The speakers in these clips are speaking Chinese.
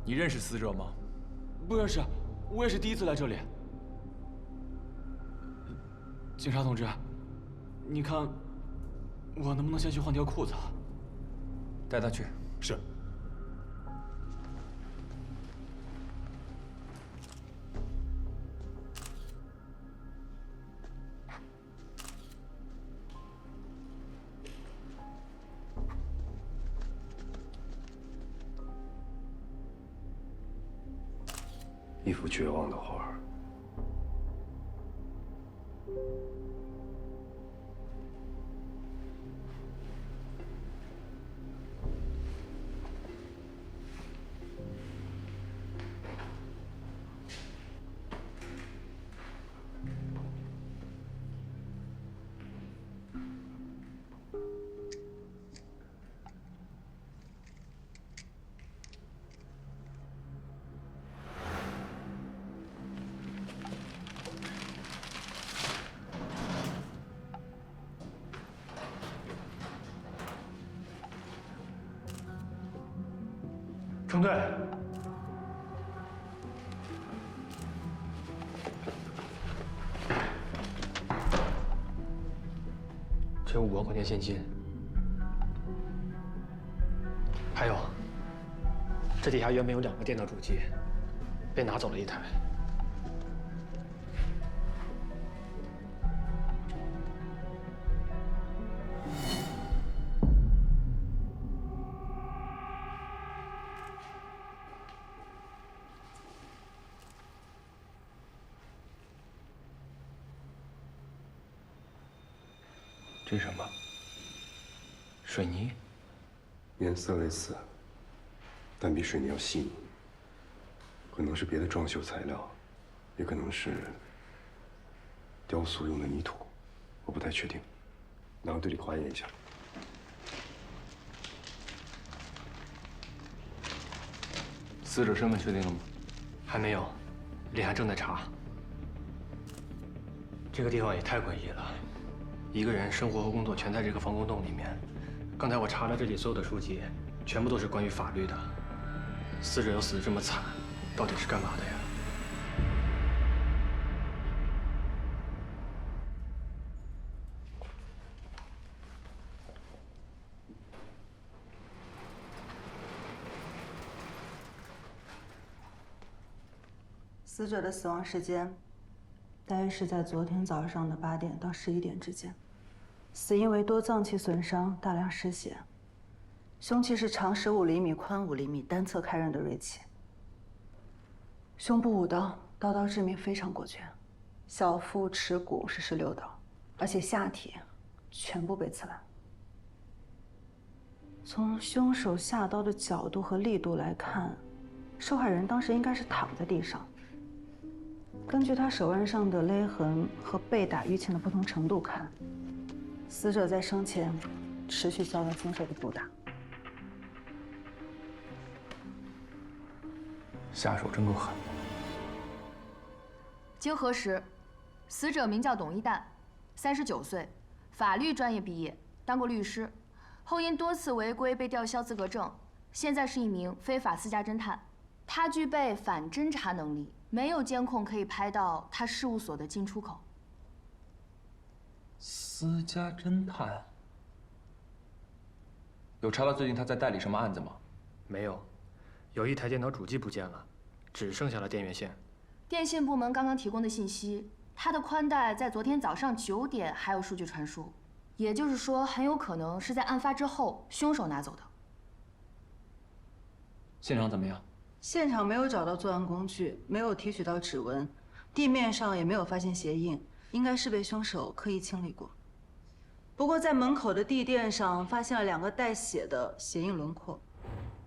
你认识死者吗？不认识，我也是第一次来这里。警察同志，你看我能不能先去换条裤子？带他去。是。一幅绝望的画儿。程队，这有5万块钱现金，还有，这底下原本有2个电脑主机，被拿走了1台。这是什么？水泥？颜色类似，但比水泥要细腻。可能是别的装修材料，也可能是雕塑用的泥土，我不太确定。拿到队里化验一下。死者身份确定了吗？还没有，李涵正在查。这个地方也太诡异了。一个人生活和工作全在这个防空洞里面。刚才我查了这里所有的书籍，全部都是关于法律的。死者又死得这么惨，到底是干嘛的呀？死者的死亡时间大约是在昨天早上的8点到11点之间。死因为多脏器损伤，大量失血。凶器是长15厘米、宽5厘米、单侧开刃的锐器。胸部5刀，刀刀致命，非常果决。小腹、耻骨是16刀，而且下体全部被刺烂。从凶手下刀的角度和力度来看，受害人当时应该是躺在地上。根据他手腕上的勒痕和被打淤青的不同程度看，死者在生前持续遭到凶手的毒打。下手真够狠。经核实，死者名叫董一蛋，39岁，法律专业毕业，当过律师，后因多次违规被吊销资格证，现在是一名非法私家侦探。他具备反侦查能力，没有监控可以拍到他事务所的进出口。私家侦探？有查到最近他在代理什么案子吗？没有，有1台电脑主机不见了，只剩下了电源线。电信部门刚刚提供的信息，他的宽带在昨天早上9点还有数据传输，也就是说，很有可能是在案发之后凶手拿走的。现场怎么样？现场没有找到作案工具，没有提取到指纹，地面上也没有发现鞋印，应该是被凶手刻意清理过。不过在门口的地垫上发现了2个带血的鞋印轮廓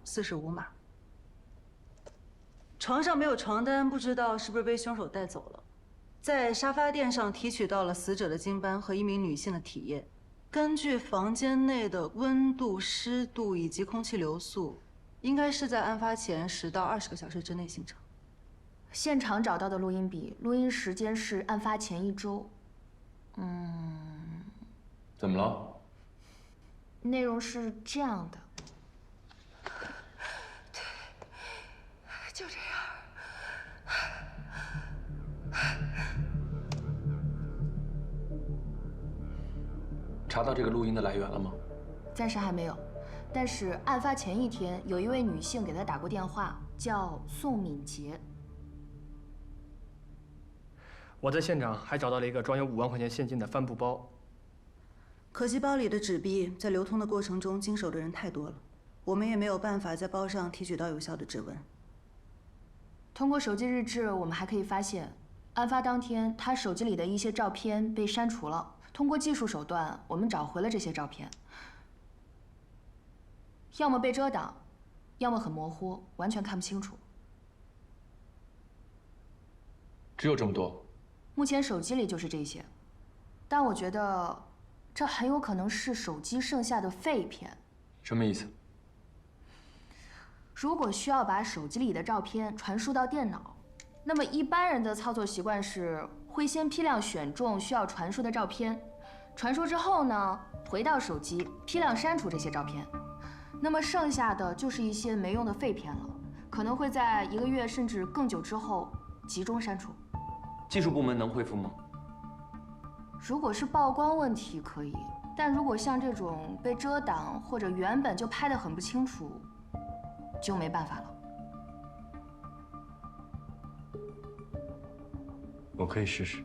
，45码。床上没有床单，不知道是不是被凶手带走了。在沙发垫上提取到了死者的精斑和一名女性的体液。根据房间内的温度、湿度以及空气流速，应该是在案发前10到20个小时之内形成。现场找到的录音笔，录音时间是案发前1周。怎么了？内容是这样的。查到这个录音的来源了吗？暂时还没有，但是案发前一天，有一位女性给他打过电话，叫宋敏捷。我在现场还找到了一个装有5万块钱现金的帆布包。可惜包里的纸币在流通的过程中经手的人太多了，我们也没有办法在包上提取到有效的指纹。通过手机日志，我们还可以发现，案发当天他手机里的一些照片被删除了。通过技术手段，我们找回了这些照片，要么被遮挡，要么很模糊，完全看不清楚。只有这么多？目前手机里就是这些，但我觉得这很有可能是手机剩下的废片。什么意思？如果需要把手机里的照片传输到电脑，那么一般人的操作习惯是会先批量选中需要传输的照片，传输之后呢，回到手机批量删除这些照片，那么剩下的就是一些没用的废片了，可能会在1个月甚至更久之后集中删除。技术部门能恢复吗？如果是曝光问题可以，但如果像这种被遮挡或者原本就拍得很不清楚，就没办法了。我可以试试。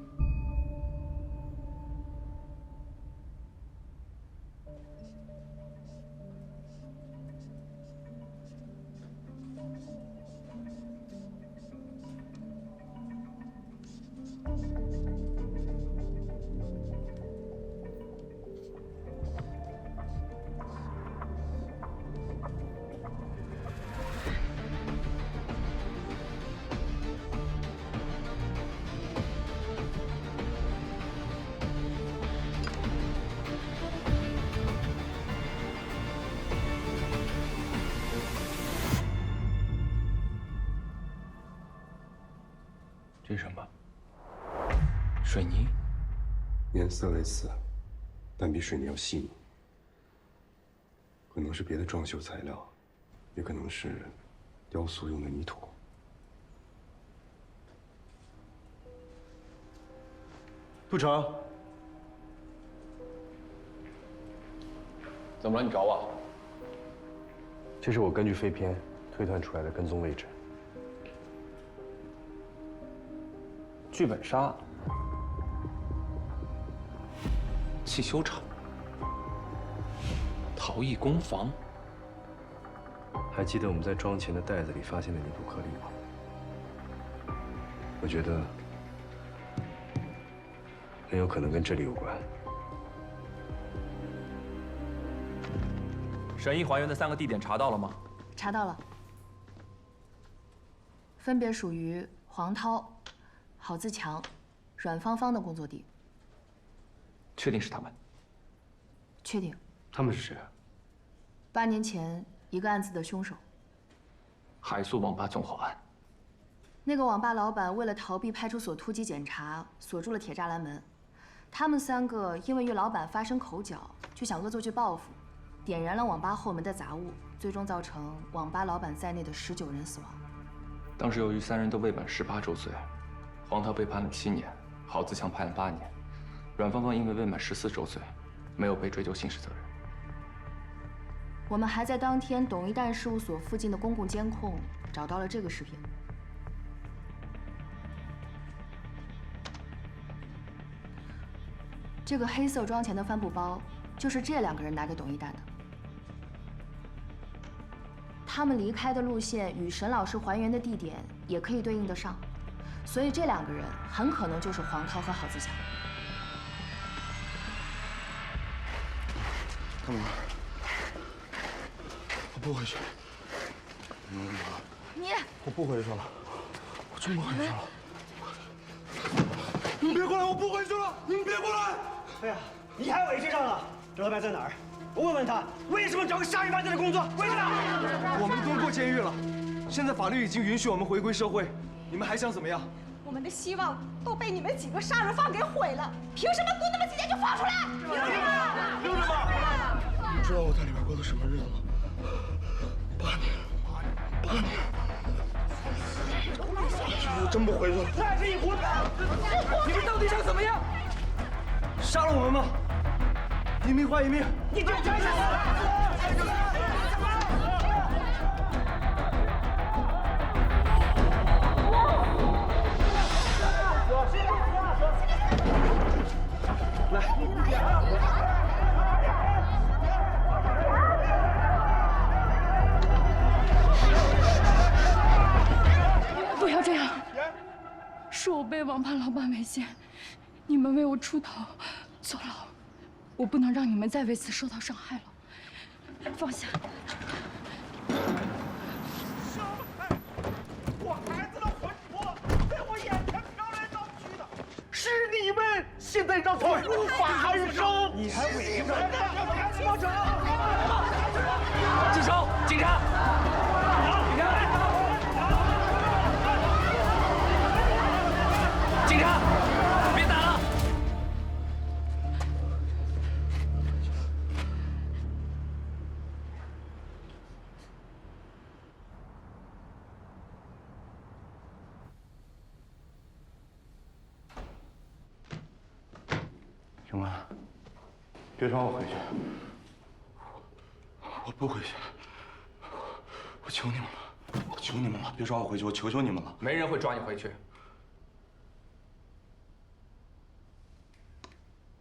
这是什么？水泥？颜色类似，但比水泥要细腻。可能是别的装修材料，也可能是雕塑用的泥土。不成，怎么了？你找我？这是我根据飞片推断出来的跟踪位置。剧本杀、汽修厂、陶艺工坊。还记得我们在装钱的袋子里发现的泥土颗粒吗？我觉得很有可能跟这里有关。沈毅还原的3个地点查到了吗？查到了，分别属于黄涛、郝自强、阮芳芳的工作地。确定是他们？确定。他们是谁啊8年前一个案子的凶手。海素网吧纵火案。那个网吧老板为了逃避派出所突击检查，锁住了铁栅栏门。他们3个因为与老板发生口角，就想恶作剧报复，点燃了网吧后门的杂物，最终造成网吧老板在内的19人死亡。当时由于3人都未满18周岁，黄涛被判了7年，郝自强判了8年，阮芳芳因为未满14周岁，没有被追究刑事责任。我们还在当天董一蛋事务所附近的公共监控找到了这个视频。这个黑色装钱的帆布包，就是这2个人拿给董一蛋的。他们离开的路线与沈老师还原的地点也可以对应得上，所以这2个人很可能就是黄涛和郝自强。干嘛？我不回去。你，我不回去了，我真不回去了。你们别过来！我不回去了！你们别过来！哎呀，你还委屈上了？周老板在哪儿？我问问他，为什么找个杀人犯在这工作？为什么？我们蹲过监狱了，现在法律已经允许我们回归社会，你们还想怎么样？我们的希望都被你们几个杀人犯给毁了，凭什么蹲那么几天就放出来？凭什么？凭什么？你知道我在里面过的什么日子吗？8年，8年。我真不回去了。赖着一壶，你们到底想怎么样？杀了我们吗？一命换一命，你给我站下！不要这样，是我被王盘老板猥亵，你们为我出头坐牢，我不能让你们再为此受到伤害了。放下。我孩子的魂魄在我眼前飘来飘去的，是你们现在让我无法安生。你还伪证？报仇！住手！警察！警察！别打了！永安，别让我回去，我不回去，我求你们了，我求你们了，别抓我回去，我求求你们了。没人会抓你回去。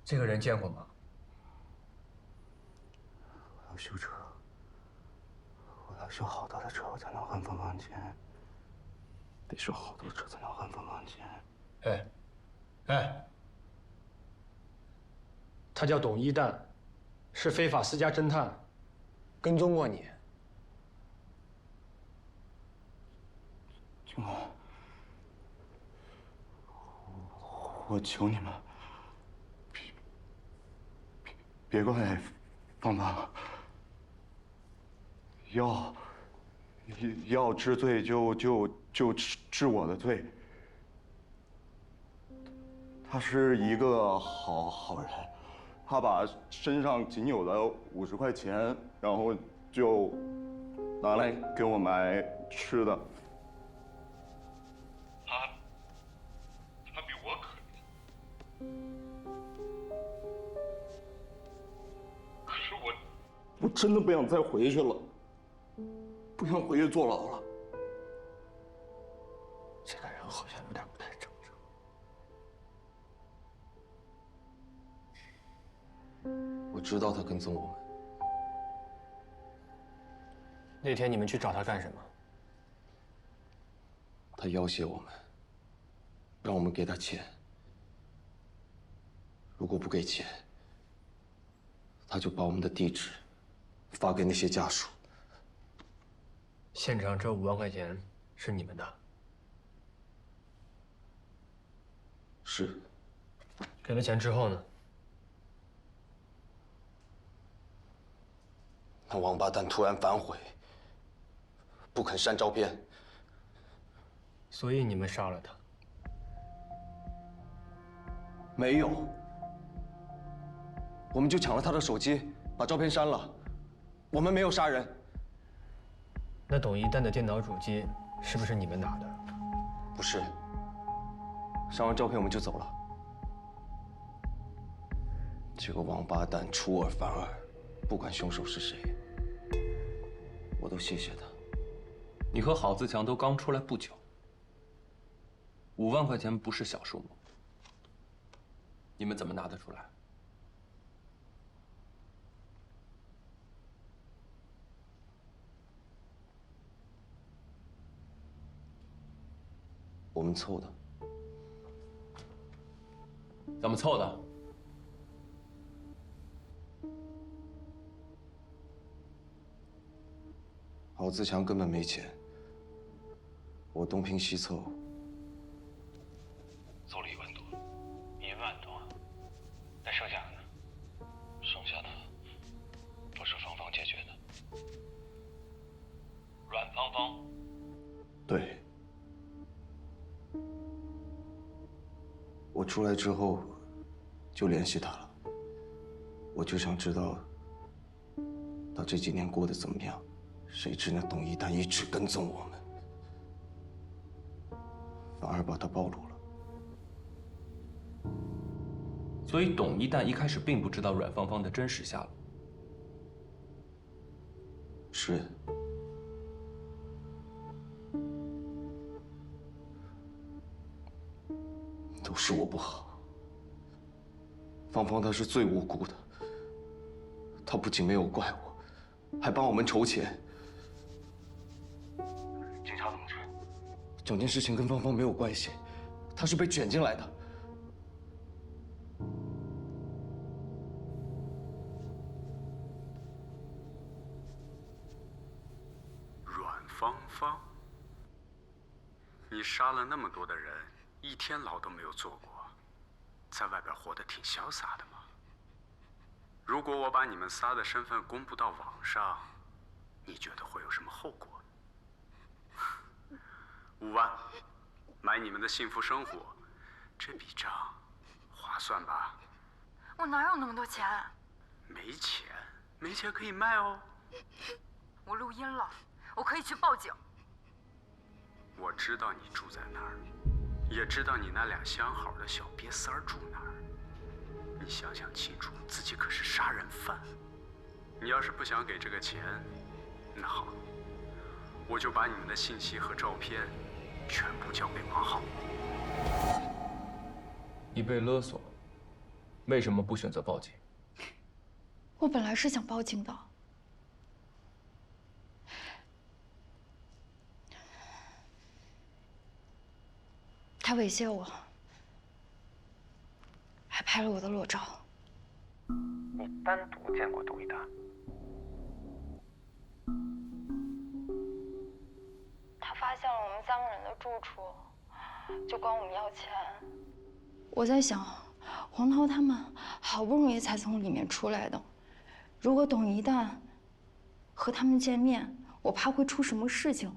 这个人见过吗？我要修车，我要修好多的车，我才能还凤凰钱。得修好多车才能还凤凰钱。哎，他叫董一蛋，是非法私家侦探，跟踪过你。警官，我求你们，别怪芳芳了。要治罪就治我的罪。他是一个好人，他把身上仅有的50块钱，然后就拿来给我买吃的。他比我可怜，可是我真的不想再回去了，不想回去坐牢了。这个人好像有点不太正常。我知道他跟踪我们。那天你们去找他干什么？他要挟我们，让我们给他钱。如果不给钱，他就把我们的地址发给那些家属。现场这5万块钱是你们的？是。给了钱之后呢？那王八蛋突然反悔，不肯删照片，所以你们杀了他？没有，我们就抢了他的手机，把照片删了。我们没有杀人。那董一蛋的电脑主机是不是你们拿的？不是。删完照片我们就走了。这个王八蛋出尔反尔，不管凶手是谁，我都谢谢他。你和郝自强都刚出来不久，5万块钱不是小数目，你们怎么拿得出来？我们凑的。怎么凑的？郝自强根本没钱，我东拼西凑，凑了1万多。1万多，那剩下的呢？剩下的不是芳芳解决的。阮芳芳。对。我出来之后就联系他了，我就想知道他这几年过得怎么样。谁知那董一蛋一直跟踪我们，反而把他暴露了。所以董一蛋一开始并不知道阮芳芳的真实下落。是。都是我不好。芳芳她是最无辜的，她不仅没有怪我，还帮我们筹钱。警察同志，整件事情跟芳芳没有关系，她是被卷进来的。阮芳芳，你杀了那么多的人，一天牢都没有坐过，在外边活得挺潇洒的嘛。如果我把你们仨的身份公布到网上，你觉得会有什么后果？5万，买你们的幸福生活，这笔账划算吧？我哪有那么多钱？没钱，没钱可以卖哦。我录音了，我可以去报警。我知道你住在哪儿，也知道你那俩相好的小瘪三儿住哪儿。你想想清楚，自己可是杀人犯。你要是不想给这个钱，那好，我就把你们的信息和照片全部交给王浩。你被勒索，为什么不选择报警？我本来是想报警的。他猥亵我，还拍了我的裸照。你单独见过董一蛋？他发现了我们3个人的住处，就管我们要钱。我在想，黄涛他们好不容易才从里面出来的，如果董一蛋和他们见面，我怕会出什么事情，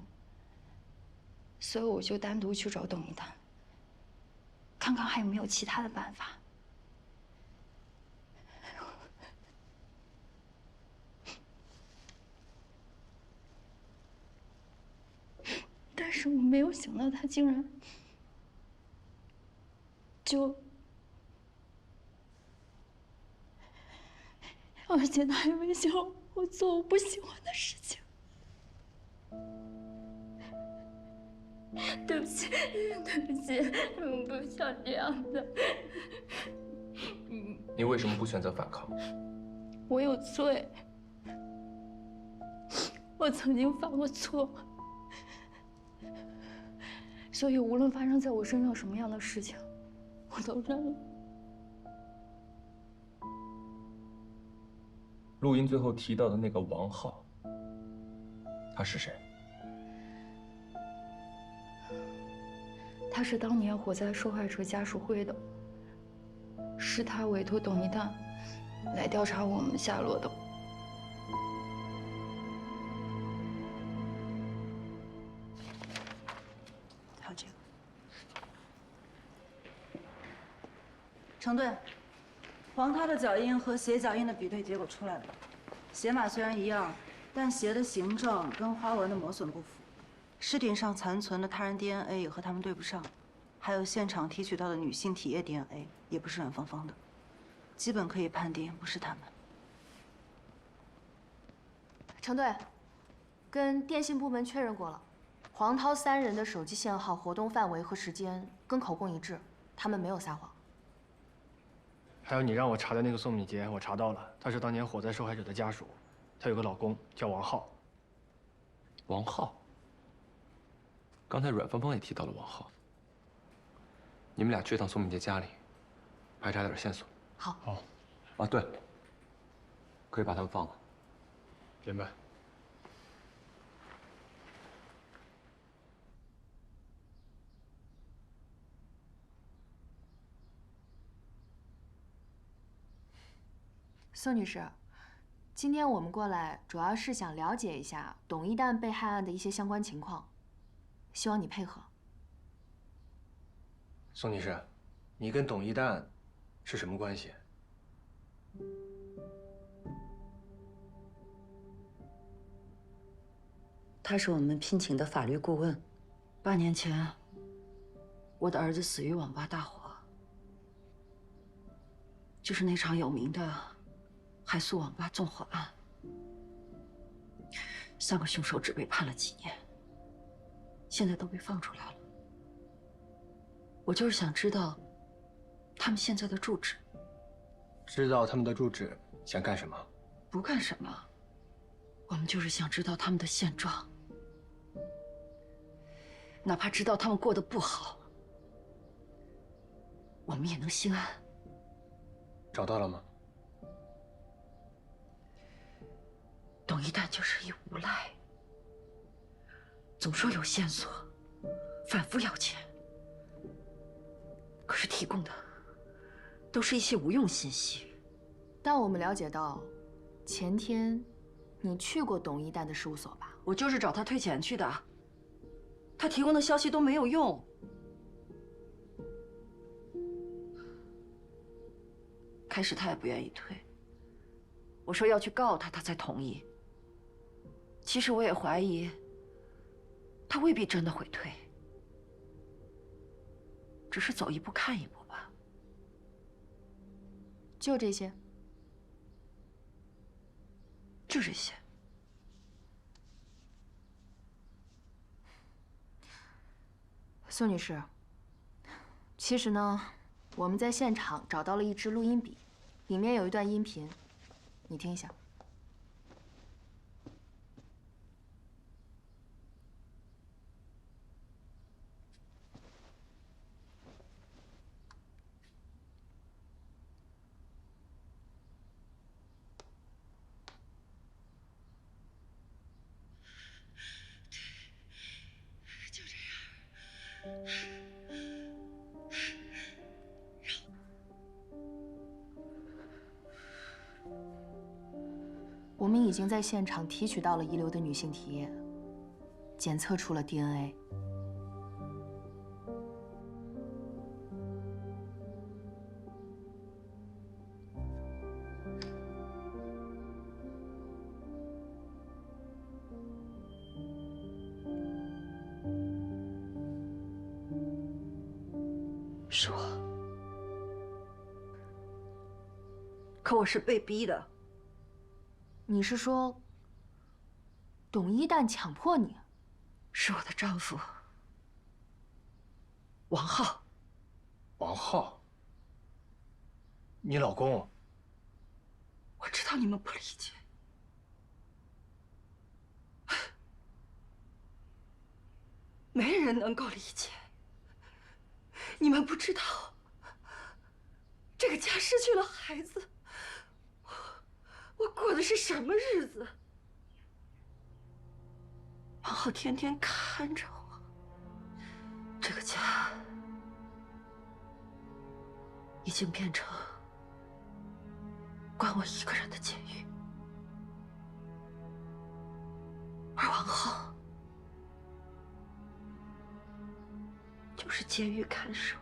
所以我就单独去找董一蛋。看看还有没有其他的办法。但是我没有想到他竟然而且他还威胁我做我不喜欢的事情。对不起，对不起，不像这样的。你为什么不选择反抗？我有罪，我曾经犯过错，所以无论发生在我身上什么样的事情，我都认了。录音最后提到的那个王浩，他是谁？他是当年火灾受害者家属会的，是他委托董一蛋来调查我们下落的。还有这个，程队，黄涛的脚印和鞋脚印的比对结果出来了，鞋码虽然一样，但鞋的形状跟花纹的磨损不符。尸体上残存的他人 DNA 也和他们对不上，还有现场提取到的女性体液 DNA 也不是阮芳芳的，基本可以判定不是他们。程队，跟电信部门确认过了，黄涛3人的手机线号、活动范围和时间跟口供一致，他们没有撒谎。还有你让我查的那个宋敏杰，我查到了，她是当年火灾受害者的家属，她有个老公叫王浩。王浩。刚才阮芳芳也提到了王浩，你们俩去趟宋敏杰家里，排查点线索。好。好。啊，对，可以把他们放了。明白。宋女士，今天我们过来主要是想了解一下董一蛋被害案的一些相关情况。希望你配合。宋女士，你跟董一蛋是什么关系？他是我们聘请的法律顾问。8年前，我的儿子死于网吧大火，就是那场有名的海素网吧纵火案，3个凶手只被判了几年，现在都被放出来了。我就是想知道他们现在的住址。知道他们的住址想干什么？不干什么，我们就是想知道他们的现状，哪怕知道他们过得不好，我们也能心安。找到了吗？董一旦就是一无赖，总说有线索，反复要钱，可是提供的都是一些无用信息。但我们了解到，前天你去过董一旦的事务所吧？我就是找他退钱去的，他提供的消息都没有用。开始他也不愿意退，我说要去告他，他才同意。其实我也怀疑，他未必真的会退，只是走一步看一步吧。就这些？就这些。苏女士，其实呢，我们在现场找到了一支录音笔，里面有一段音频，你听一下。我们已经在现场提取到了遗留的女性体液，检测出了 DNA。是我，可我是被逼的。你是说，董一旦强迫你？是我的丈夫，王浩。王浩，你老公？我知道你们不理解，没人能够理解。你们不知道，这个家失去了孩子，我过的是什么日子？王浩天天看着我，这个家已经变成关我一个人的监狱，而王浩就是监狱看守。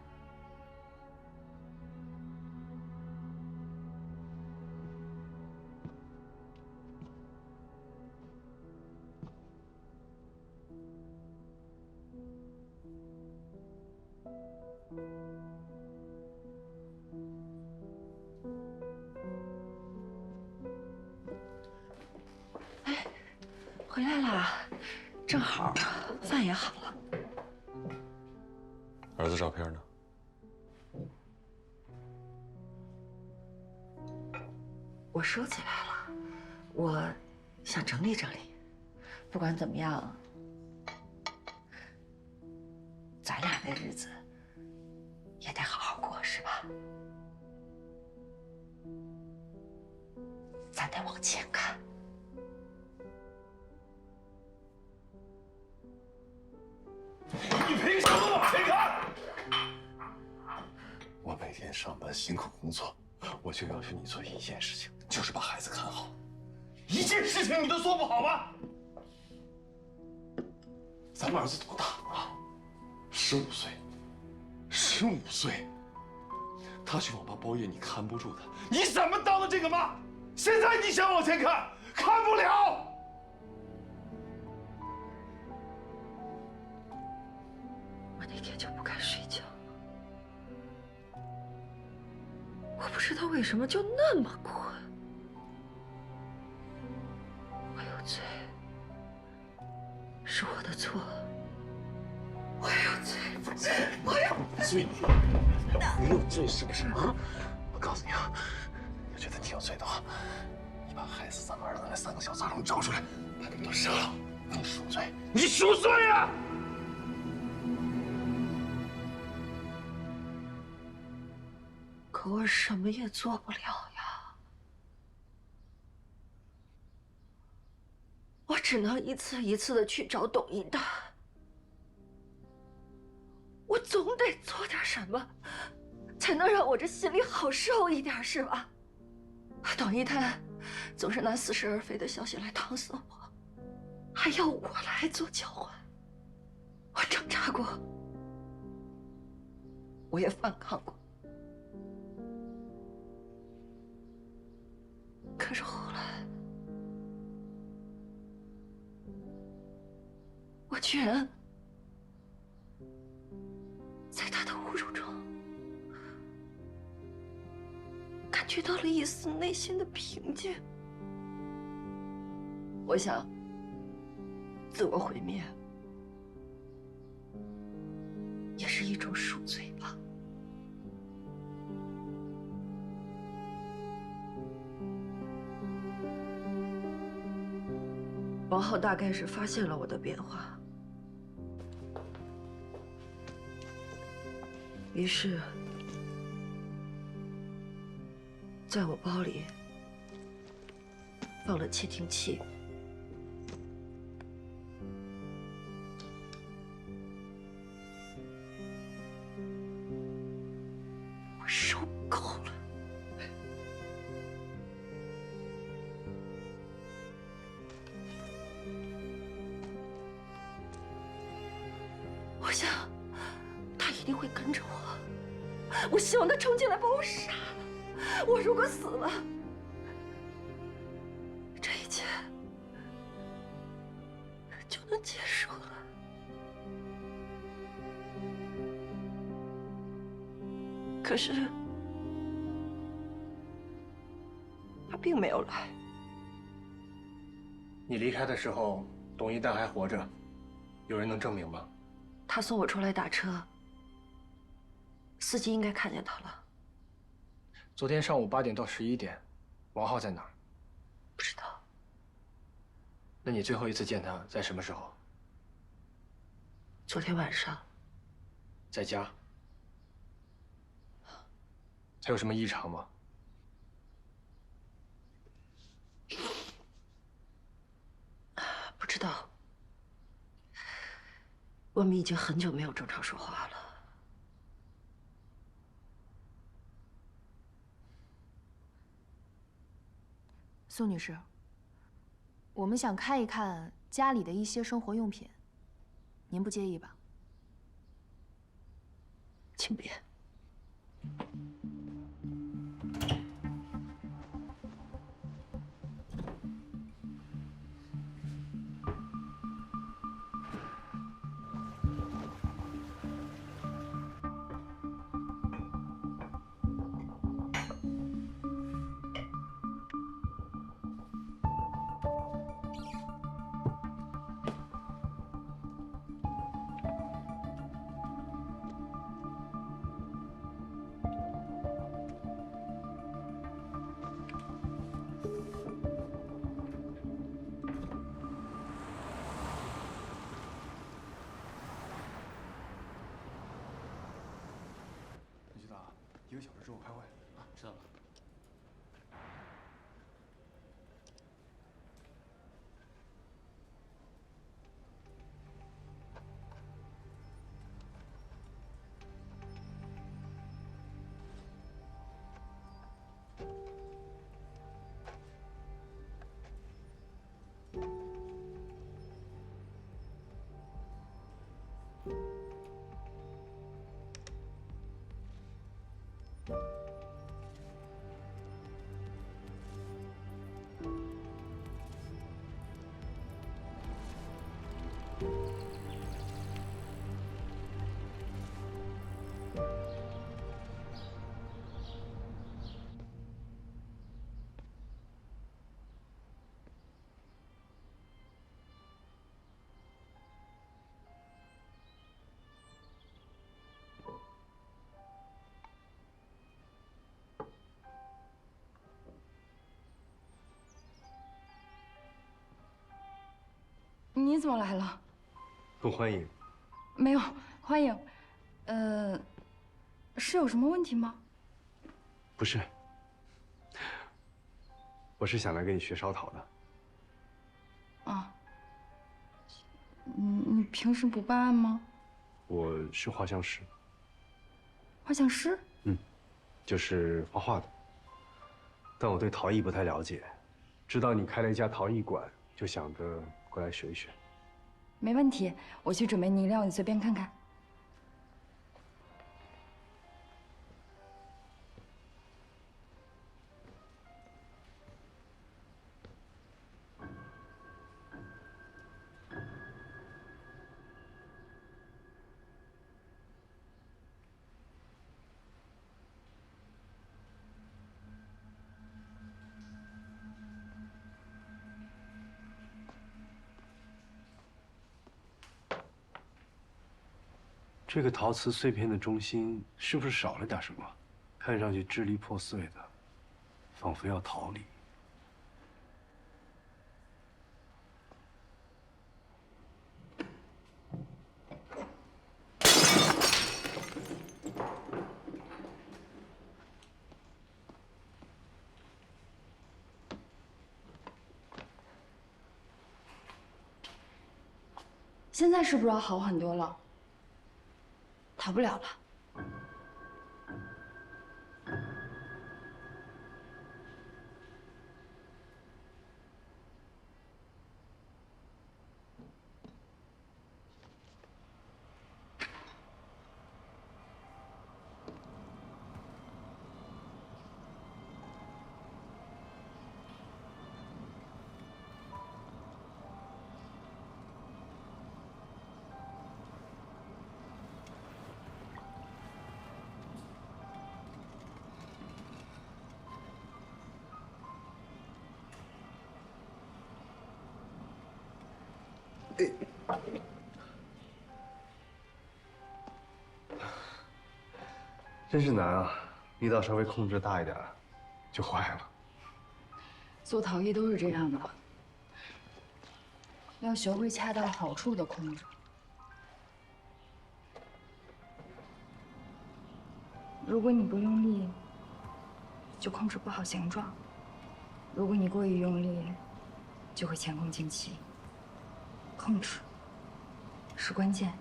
哎，回来啦，正好饭也好了。儿子照片呢？我收起来了，我想整理整理。不管怎么样，咱俩的日子也得好好过，是吧？咱得往前看。你凭什么往前看？我每天上班辛苦工作，我就要求你做一件事情，就是把孩子看好。一件事情你都做不好吗？咱们儿子多大啊？15岁，15岁，他去网吧包夜，你看不住他，你怎么当的这个妈？现在你想往前看，看不了。我那天就不该睡觉，我不知道为什么就那么困。我有罪，是我的错。我有罪，我有罪，你有罪是不是啊？我告诉你啊，要觉得你有罪的话，你把害死咱们儿子那3个小杂种找出来，把他们都杀了，你赎罪，你赎罪啊！可我什么也做不了呀，我只能一次一次的去找董一蛋。我总得做点什么，才能让我这心里好受一点，是吧？董一蛋总是拿似是而非的消息来搪塞我，还要我来做交换。我挣扎过，我也反抗过，可是后来，我居然在他的侮辱中，感觉到了一丝内心的平静。我想，自我毁灭也是一种赎罪吧。王浩大概是发现了我的变化，于是，在我包里放了窃听器。我受够了。我想，他一定会跟着我。我希望他冲进来把我杀了。我如果死了，这一切就能结束了。可是，他并没有来。你离开的时候，董一蛋还活着，有人能证明吗？他送我出来打车，司机应该看见他了。昨天上午8点到11点，王浩在哪儿？不知道。那你最后一次见他在什么时候？昨天晚上。在家。他有什么异常吗？不知道。我们已经很久没有正常说话了。苏女士，我们想看一看家里的一些生活用品，您不介意吧？请便。1个小时之后开会啊，知道了。你怎么来了？不欢迎。没有，欢迎。是有什么问题吗？不是，我是想来跟你学烧陶的。啊。你平时不办案吗？我是画像师。画像师？就是画画的。但我对陶艺不太了解，知道你开了一家陶艺馆，就想着过来学一学。没问题，我去准备泥料，你随便看看。这个陶瓷碎片的中心是不是少了点什么？看上去支离破碎的，仿佛要逃离。现在是不是要好很多了？逃不了了。真是难啊！力道稍微控制大一点，就坏了。做陶艺都是这样的，要学会恰到好处的控制。如果你不用力，就控制不好形状；如果你过于用力，就会前功尽弃。控制是关键。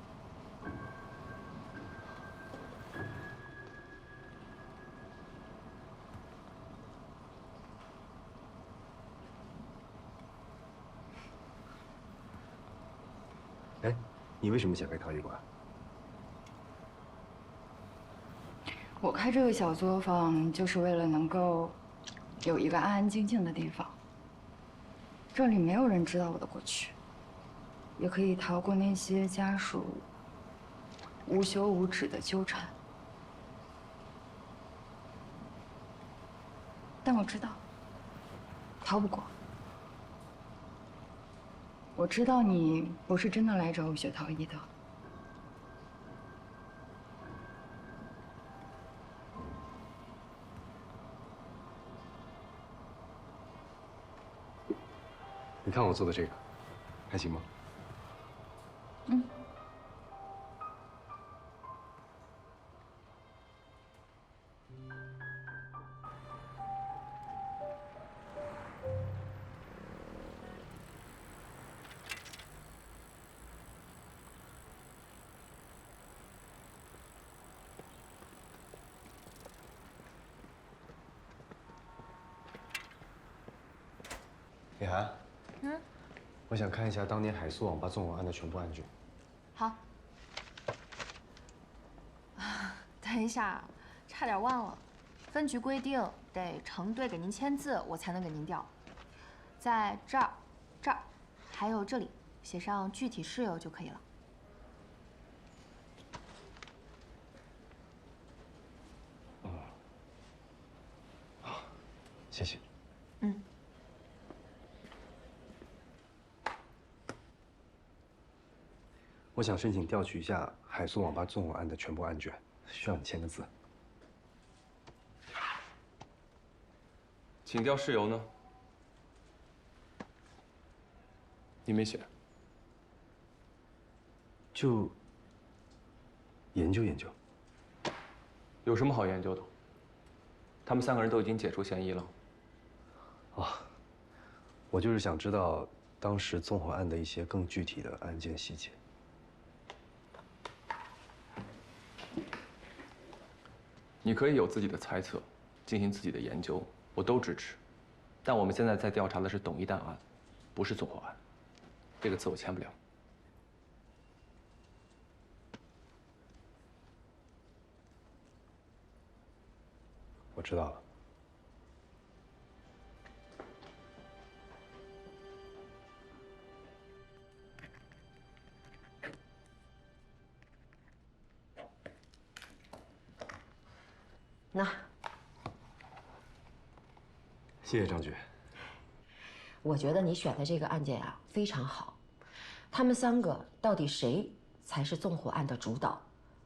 哎，你为什么想开陶艺馆？我开这个小作坊，就是为了能够有一个安安静静的地方。这里没有人知道我的过去，也可以逃过那些家属无休无止的纠缠。但我知道，逃不过。我知道你不是真的来找我学陶艺的。你看我做的这个，还行吗？嗯。李涵。我想看一下当年海苏网吧纵火案的全部案卷。好。等一下，差点忘了，分局规定得成队给您签字，我才能给您调。在这儿、这儿，还有这里，写上具体事由就可以了。好，谢谢。嗯。我想申请调取一下海苏网吧纵火案的全部案卷，需要你签个字。请调事由呢？你没写。就研究研究。有什么好研究的？他们3个人都已经解除嫌疑了。我就是想知道当时纵火案的一些更具体的案件细节。你可以有自己的猜测，进行自己的研究，我都支持。但我们现在在调查的是董一蛋案，不是纵火案。这个字我签不了。我知道了。那，谢谢张局。我觉得你选的这个案件啊非常好。他们3个到底谁才是纵火案的主导？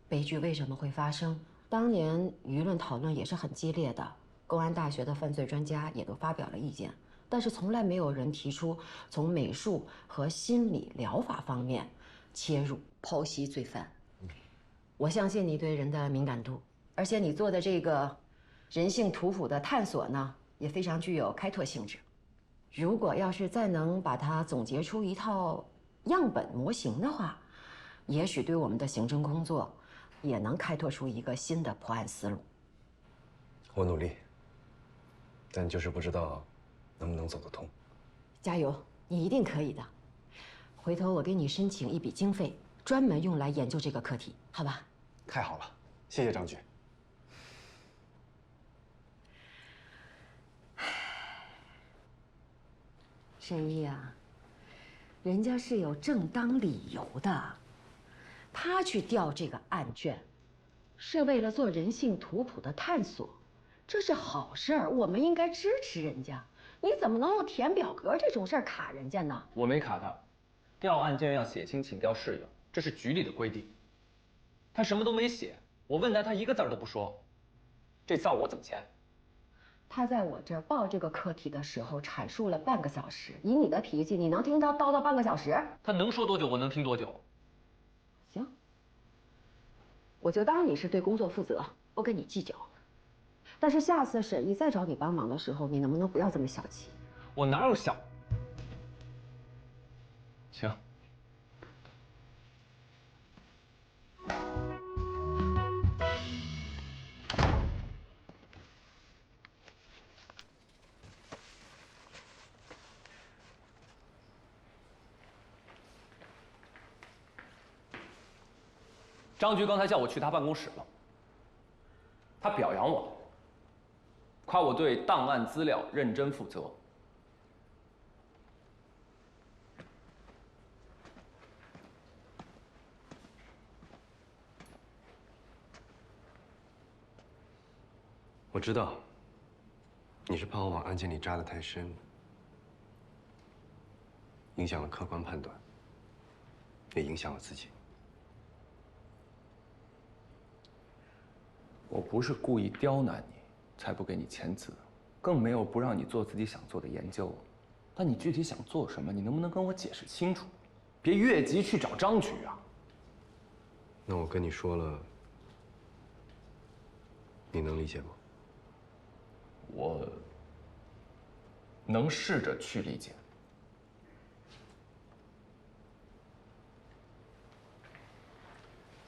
悲剧为什么会发生？当年舆论讨论也是很激烈的，公安大学的犯罪专家也都发表了意见，但是从来没有人提出从美术和心理疗法方面切入剖析罪犯。我相信你对人的敏感度。而且你做的这个人性图谱的探索呢，也非常具有开拓性质。如果要是再能把它总结出一套样本模型的话，也许对我们的刑侦工作也能开拓出一个新的破案思路。我努力，但就是不知道能不能走得通。加油，你一定可以的。回头我给你申请一笔经费，专门用来研究这个课题，好吧？太好了，谢谢张局。沈毅啊，人家是有正当理由的，他去调这个案卷，是为了做人性图谱的探索，这是好事儿，我们应该支持人家。你怎么能用填表格这种事儿卡人家呢？我没卡他，调案件要写清请调事由，这是局里的规定。他什么都没写，我问他，他一个字儿都不说，这账我怎么签？他在我这儿报这个课题的时候阐述了半个小时，以你的脾气，你能听他叨叨半个小时？他能说多久，我能听多久。行，我就当你是对工作负责，不跟你计较。但是下次沈毅再找你帮忙的时候，你能不能不要这么小气？我哪有小？行。张局刚才叫我去他办公室了，他表扬我，夸我对档案资料认真负责。我知道，你是怕我往案件里扎得太深，影响了客观判断，也影响了自己。我不是故意刁难你，才不给你签字，更没有不让你做自己想做的研究。但你具体想做什么，你能不能跟我解释清楚？别越级去找张局啊！那我跟你说了，你能理解吗？我能试着去理解。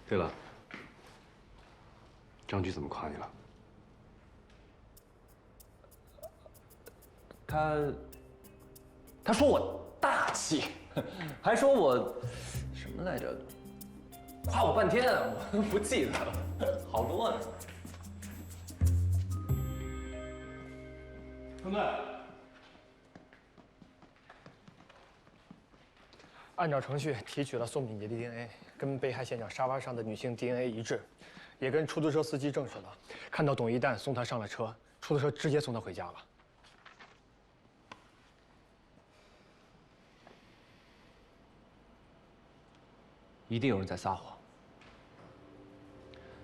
对了，张局怎么夸你了？他说我大气，还说我什么来着？夸我半天，我不记得了，好多呢。彭队，按照程序提取了宋敏捷的 DNA， 跟被害现场沙发上的女性 DNA 一致，也跟出租车司机证实了，看到董一蛋送他上了车，出租车直接送他回家了。一定有人在撒谎。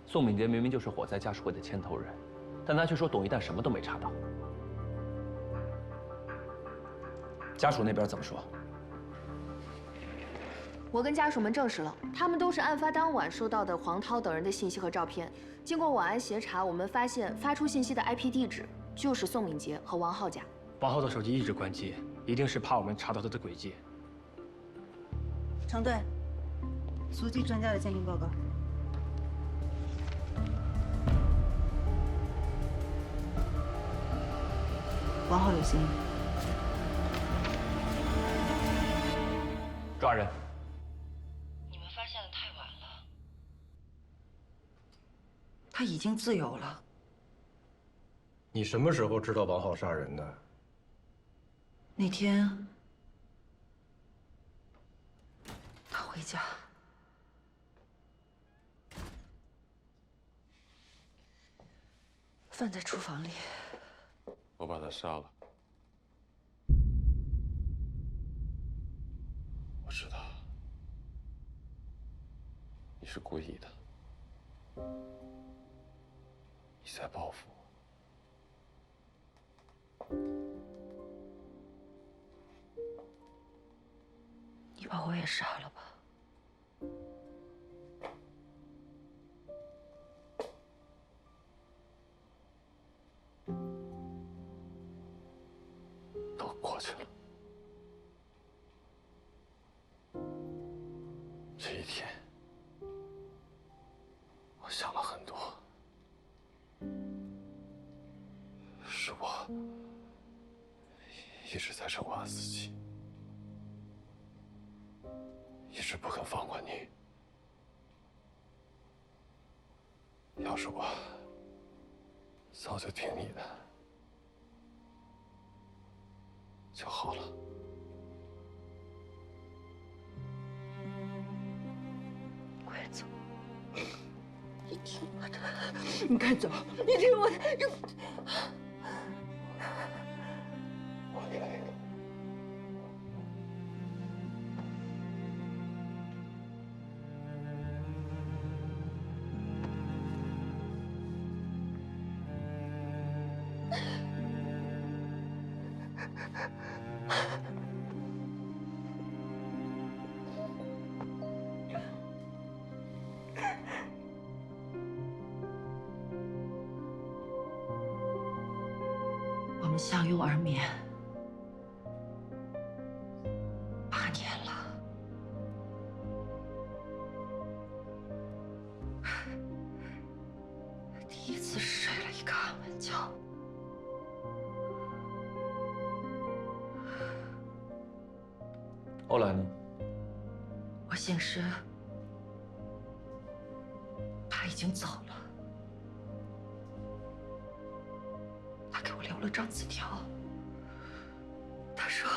宋敏捷明明就是火灾家属会的牵头人，但他却说董一蛋什么都没查到。家属那边怎么说？我跟家属们证实了，他们都是案发当晚收到的黄涛等人的信息和照片。经过晚安协查，我们发现发出信息的 IP 地址就是宋敏捷和王浩家。王浩的手机一直关机，一定是怕我们查到他的轨迹。程队，足迹专家的鉴定报告。王浩有嫌疑。抓人！你们发现的太晚了，他已经自由了。你什么时候知道王浩杀人的？那天他回家，饭在厨房里。我把他杀了。我知道，你是故意的，你在报复我。你把我也杀了吧。都过去了。这一天，我想了很多，是我一直在惩罚自己，一直不肯放过你。要是我早就听你的就好了。快走！你听我的，你快走！你听我的，我累了。我们相拥而眠8年了，第一次睡了一个安稳觉。后来呢？我醒时，他已经走了。他给我留了张字条，他说：“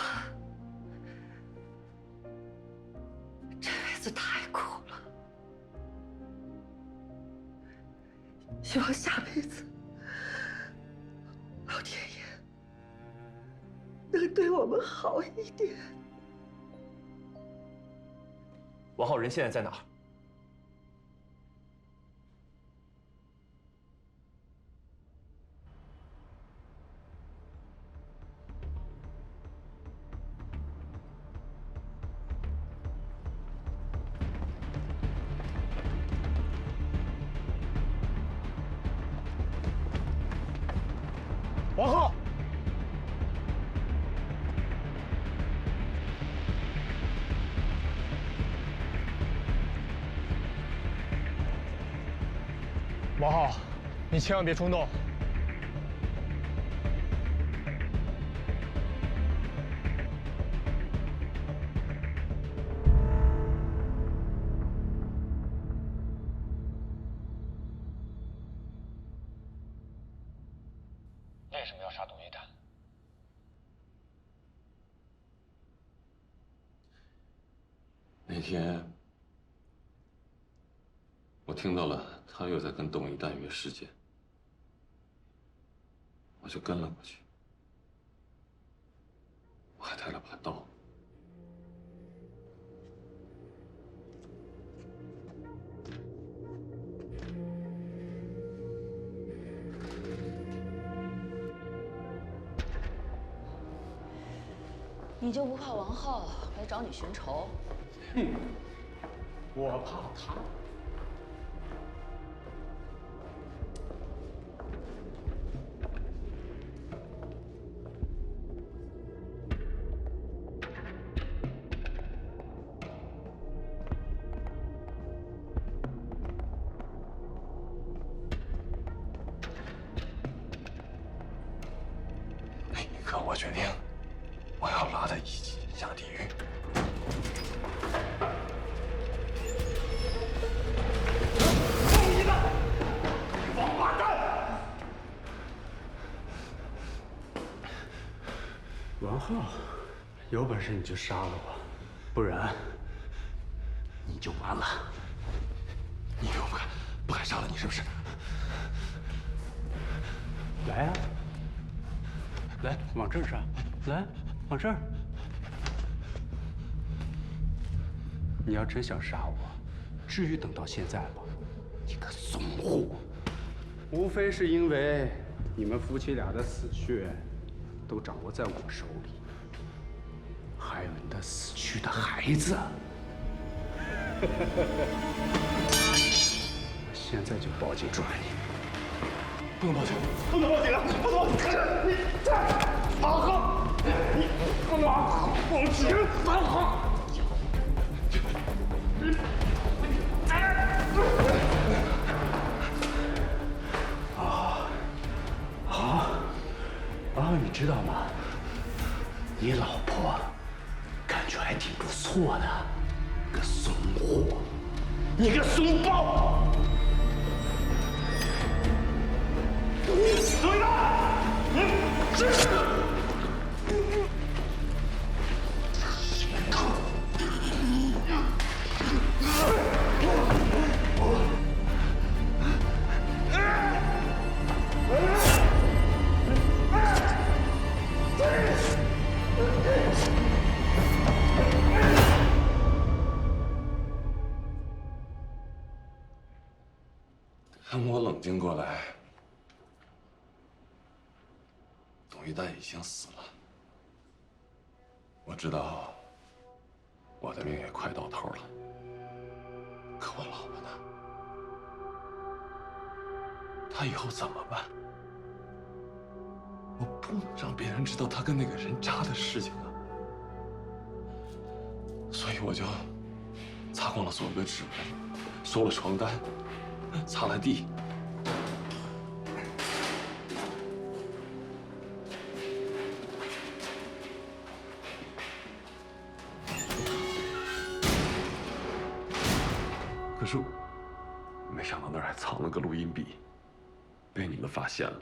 这辈子太苦了，希望下辈子老天爷能对我们好一点。”王浩人现在在哪儿？王浩，王浩，你千万别冲动。为什么要杀董一丹？那天，我听到了他又在跟董一丹约时间，我就跟了过去，我还带了把刀。你就不怕王浩来找你寻仇？哼，我怕他。那一刻，我决定，我要拉他一起下地狱。王八蛋！王浩，有本事你就杀了我，不然你就完了。你以为我不敢杀了你是不是？来呀、来，往这儿杀，来，往这儿。你要真想杀我，至于等到现在吗？你个怂货！无非是因为你们夫妻俩的死穴都掌握在我手里，还有你的死去的孩子。我现在就报警抓你！不能报警，不能报警啊！不能报警！你这王浩，你不能报警！王浩，你知道吗？你老婆感觉还挺不错的，个怂货，你个怂包！走一个！等我冷静过来，董一蛋已经死了。我知道我的命也快到头了，可我老婆呢？她以后怎么办？我不能让别人知道她跟那个人渣的事情啊！所以我就擦光了所有的指纹，收了床单，擦了地。可是，没想到那儿还藏了个录音笔，被你们发现了。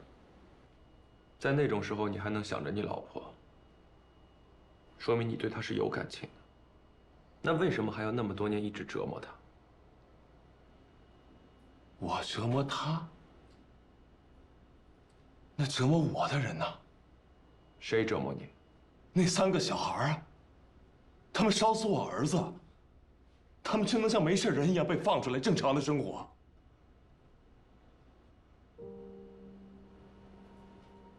在那种时候，你还能想着你老婆，说明你对她是有感情的。那为什么还要那么多年一直折磨她？我折磨她？那折磨我的人呢？谁折磨你？那3个小孩啊！他们烧死我儿子，他们就能像没事人一样被放出来正常的生活。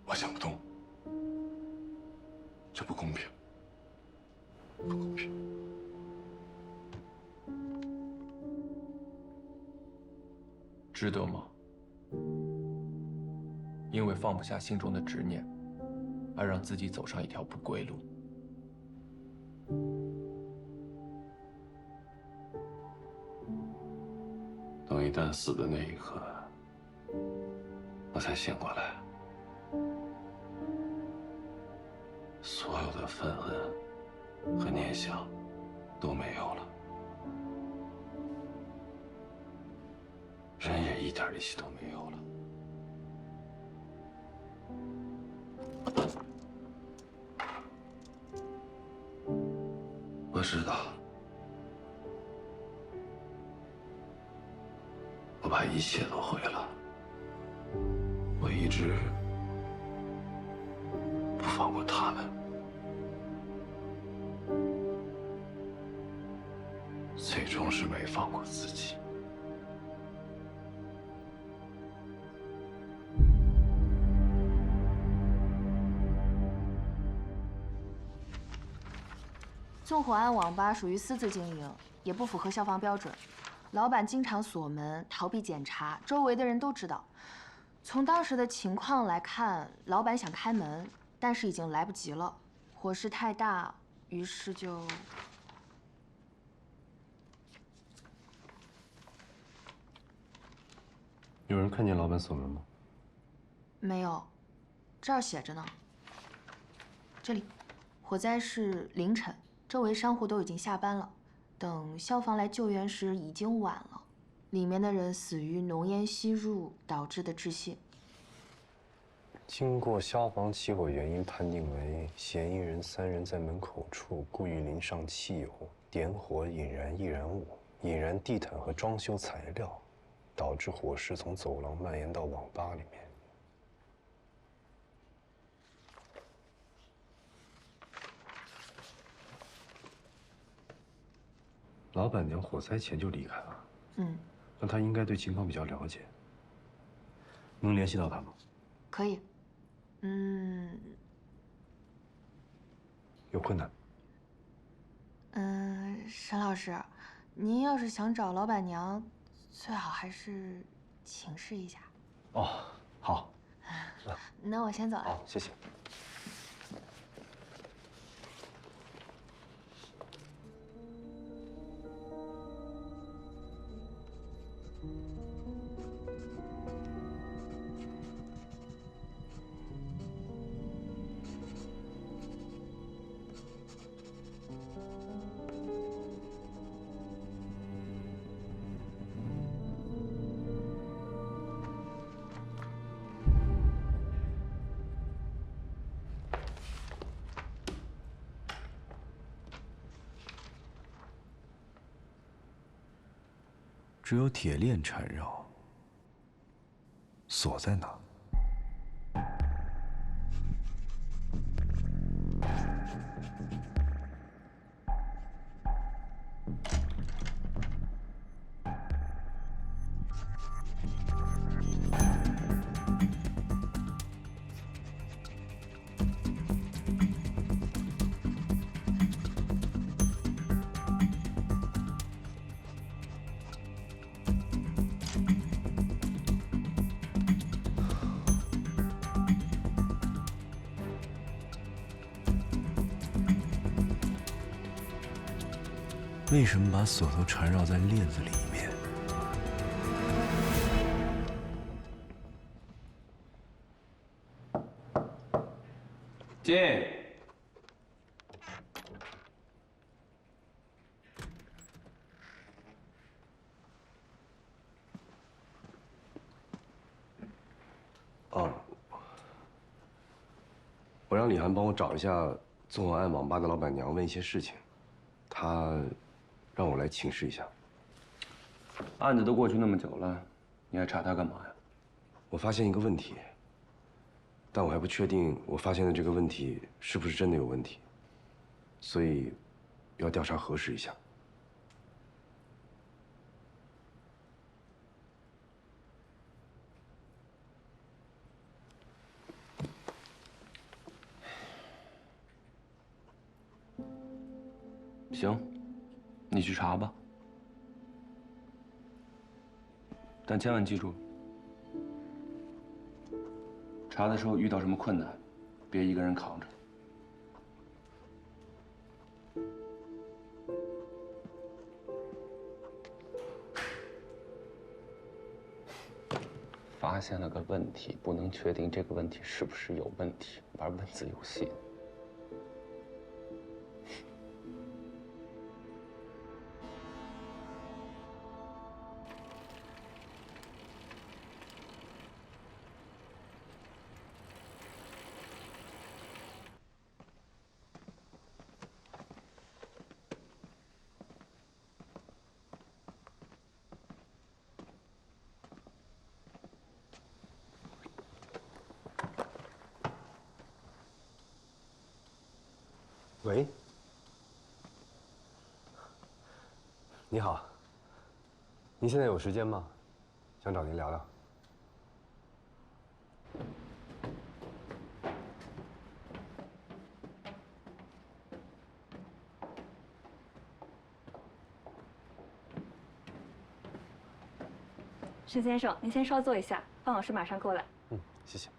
我想不通，这不公平，不公平。值得吗？因为放不下心中的执念，而让自己走上一条不归路。等一旦死的那一刻，我才醒过来，所有的愤恨和念想都没有了，人也一点力气都没有了。我知道，我把一切都毁了。我一直不放过他们，最终是没放过自己。纵火案网吧属于私自经营，也不符合消防标准。老板经常锁门，逃避检查，周围的人都知道。从当时的情况来看，老板想开门，但是已经来不及了，火势太大，于是就……有人看见老板锁门吗？没有，这儿写着呢。这里，火灾是凌晨，周围商户都已经下班了。等消防来救援时，已经晚了。里面的人死于浓烟吸入导致的窒息。经过消防起火原因判定为嫌疑人3人在门口处故意淋上汽油，点火引燃易燃物，引燃地毯和装修材料，导致火势从走廊蔓延到网吧里面。老板娘火灾前就离开了。那她应该对情况比较了解。能联系到她吗？可以。有困难？沈老师，您要是想找老板娘，最好还是请示一下。哦，好。那我先走了。好，谢谢。只有铁链缠绕，锁在哪？为什么把锁头缠绕在链子里面？进。哦，我让李涵帮我找一下纵火案网吧的老板娘，问一些事情。他让我来请示一下。案子都过去那么久了，你还查他干嘛呀？我发现一个问题，但我还不确定我发现的这个问题是不是真的有问题，所以要调查核实一下。行，你去查吧，但千万记住，查的时候遇到什么困难，别一个人扛着。发现了个问题，不能确定这个问题是不是有问题，玩文字游戏。喂，你好，您现在有时间吗？想找您聊聊。沈先生，您先稍坐一下，方老师马上过来。嗯，谢谢。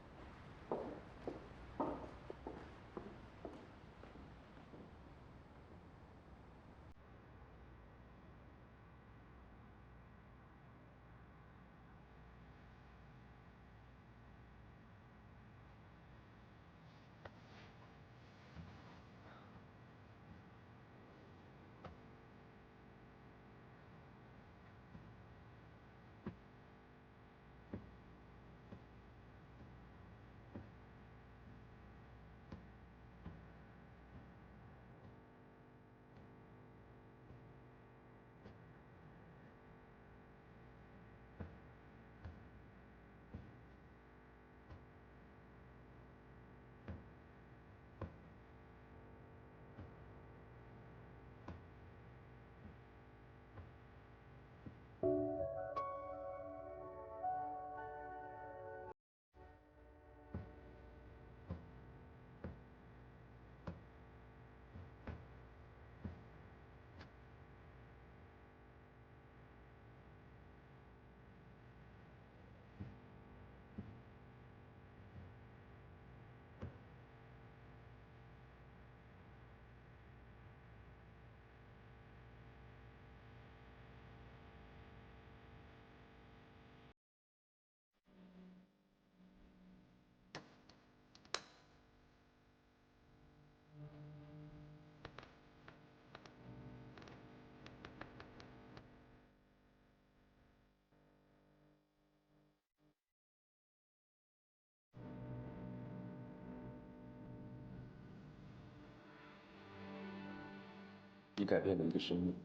你改变了一个生命。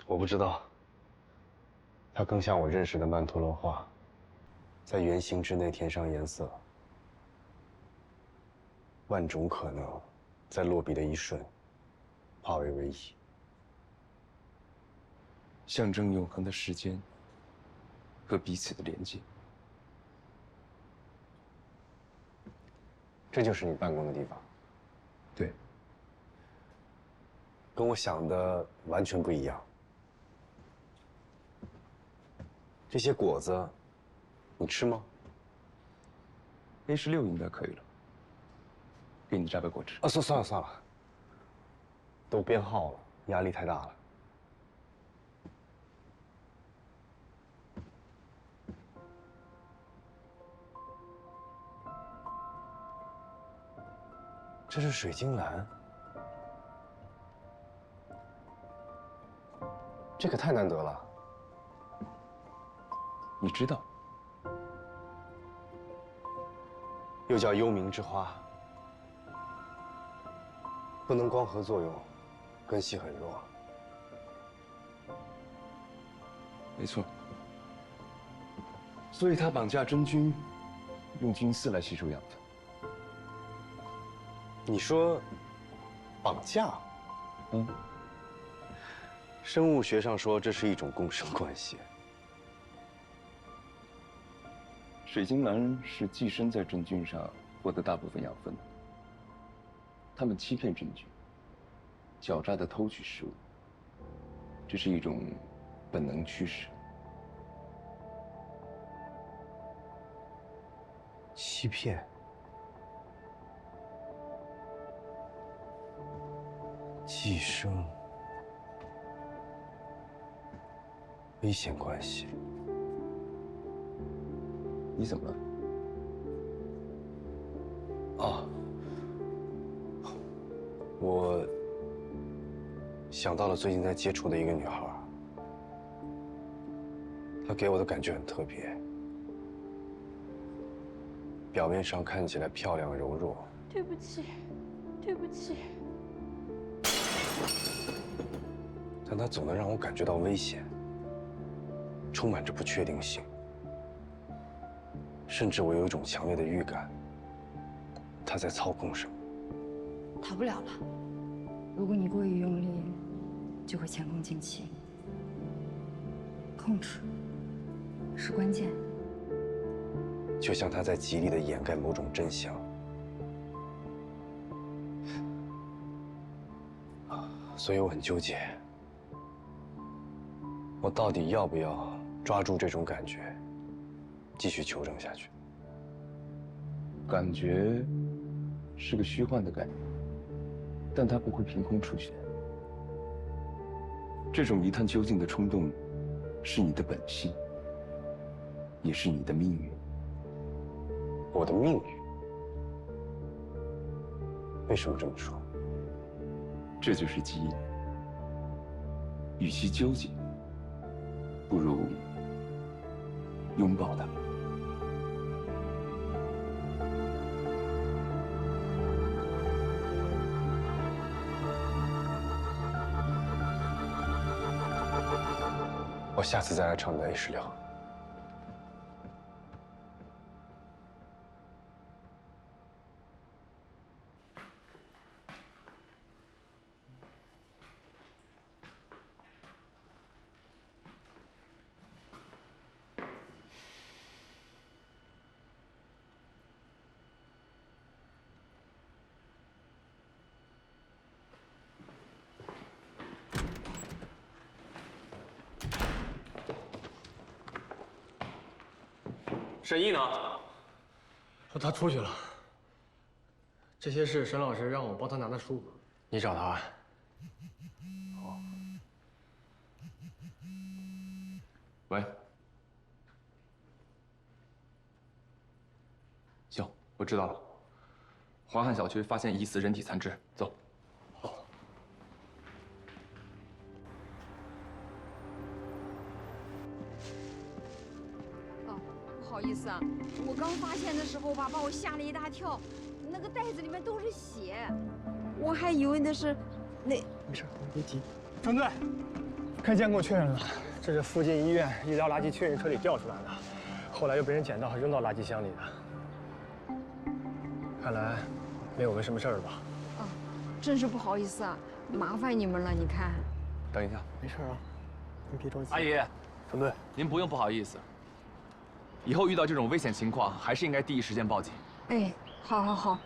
我不知道，它更像我认识的曼陀罗花，在圆形之内填上颜色。万种可能，在落笔的一瞬，化为唯一，象征永恒的时间和彼此的连接。这就是你办公的地方。对，跟我想的完全不一样。这些果子，你吃吗？A16应该可以了。给你榨杯果汁。啊，算了，都编号了，压力太大了。这是水晶兰，这可太难得了。你知道，又叫幽冥之花，不能光合作用，根系很弱。没错，所以它绑架真菌，用菌丝来吸收养分。你说绑架？嗯，生物学上说这是一种共生关系。水晶兰是寄生在真菌上获得大部分养分的，它们欺骗真菌，狡诈地偷取食物，这是一种本能驱使。欺骗？寄生？危险关系？你怎么了？哦，我想到了最近在接触的一个女孩，她给我的感觉很特别，表面上看起来漂亮柔弱。对不起，对不起。但她总能让我感觉到危险，充满着不确定性。甚至我有一种强烈的预感，他在操控什么。逃不了了，如果你过于用力，就会前功尽弃。控制是关键。就像他在极力地掩盖某种真相。所以我很纠结，我到底要不要抓住这种感觉，继续求证下去？感觉是个虚幻的概念，但它不会凭空出现。这种一探究竟的冲动，是你的本性，也是你的命运。我的命运？为什么这么说？这就是基因。与其纠结，不如拥抱它。我下次再来唱你的 A16。沈毅呢？说他出去了。这些是沈老师让我帮他拿的书，你找他。好。喂。行，我知道了。华汉小区发现疑似人体残肢，走。不好意思啊，我刚发现的时候吧，把我吓了一大跳，那个袋子里面都是血，我还以为那是那……没事，别急。郑队，看监控确认了，这是附近医院医疗垃圾清运车里掉出来的，后来又被人捡到扔到垃圾箱里的。看来没有什么事儿了吧？啊，真是不好意思啊，麻烦你们了。你看，等一下，没事啊，你别着急。阿姨，郑队，您不用不好意思。以后遇到这种危险情况，还是应该第一时间报警。哎，好好好。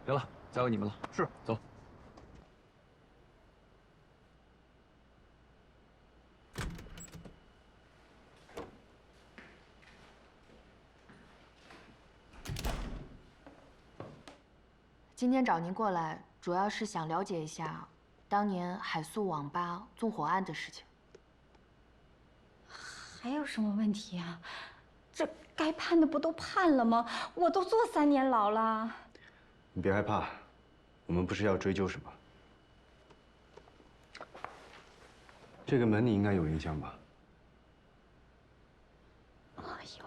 行了，交给你们了。是，走。今天找您过来，主要是想了解一下当年海素网吧纵火案的事情。还有什么问题啊？这该判的不都判了吗？我都坐3年牢了。你别害怕，我们不是要追究什么。这个门你应该有印象吧？哎呦，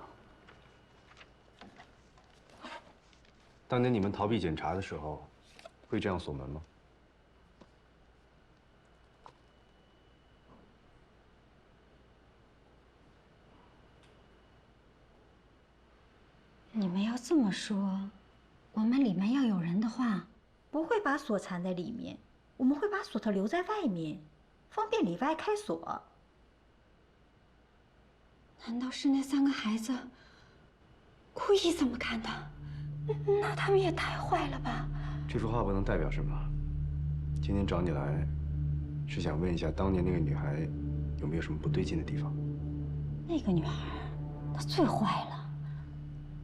当年你们逃避检查的时候，会这样锁门吗？你们要这么说，我们里面要有人的话，不会把锁藏在里面，我们会把锁头留在外面，方便里外开锁。难道是那3个孩子故意这么干的？那他们也太坏了吧！这幅画不能代表什么。今天找你来，是想问一下当年那个女孩有没有什么不对劲的地方。那个女孩，她最坏了。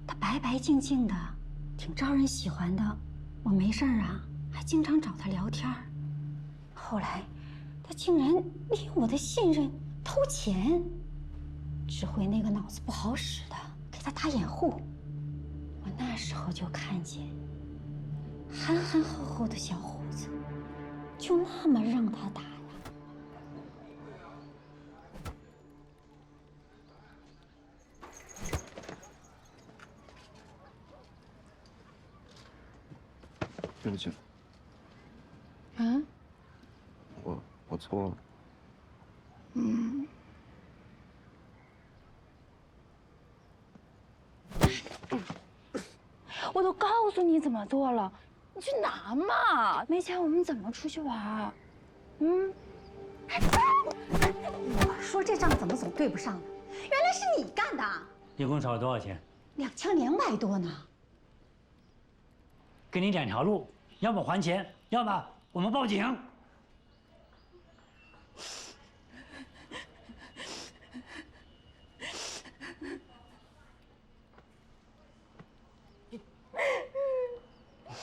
她白白净净的，挺招人喜欢的。我没事啊，还经常找她聊天。后来，她竟然利用我的信任偷钱，指挥那个脑子不好使的给她打掩护。我那时候就看见，憨憨厚厚的小胡子，就那么让她打。对不起，啊？我错了。我都告诉你怎么做了，你去拿嘛！没钱我们怎么出去玩？我说这账怎么总对不上呢？原来是你干的！一共少了多少钱2200多呢。给你2条路，要么还钱，要么我们报警。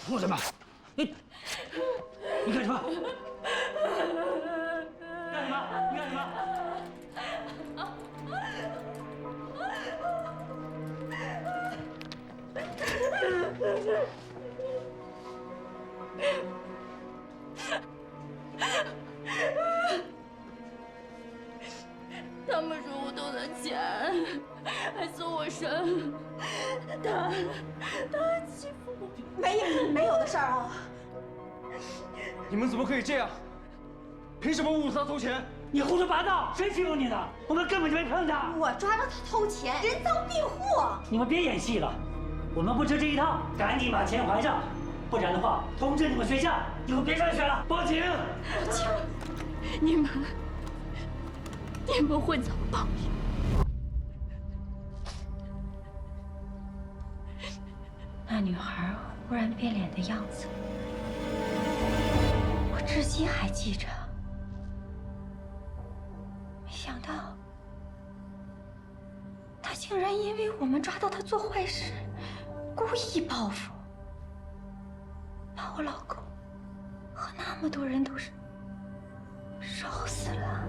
护着吧，你干什么？干什么？你干什么？他们说我偷的钱，还送我生，他还欺负我。没有的事儿啊！你们怎么可以这样？凭什么侮辱他偷钱？你胡说八道！谁欺负你的？我们根本就没碰他。我抓着他偷钱，人赃并获。你们别演戏了，我们不吃这一套，赶紧把钱还上，不然的话，通知你们学校，以后别上学了。报警！报警！你们会遭报应。那女孩忽然变脸的样子，我至今还记着。没想到，她竟然因为我们抓到她做坏事，故意报复，把我老公和那么多人都是烧死了。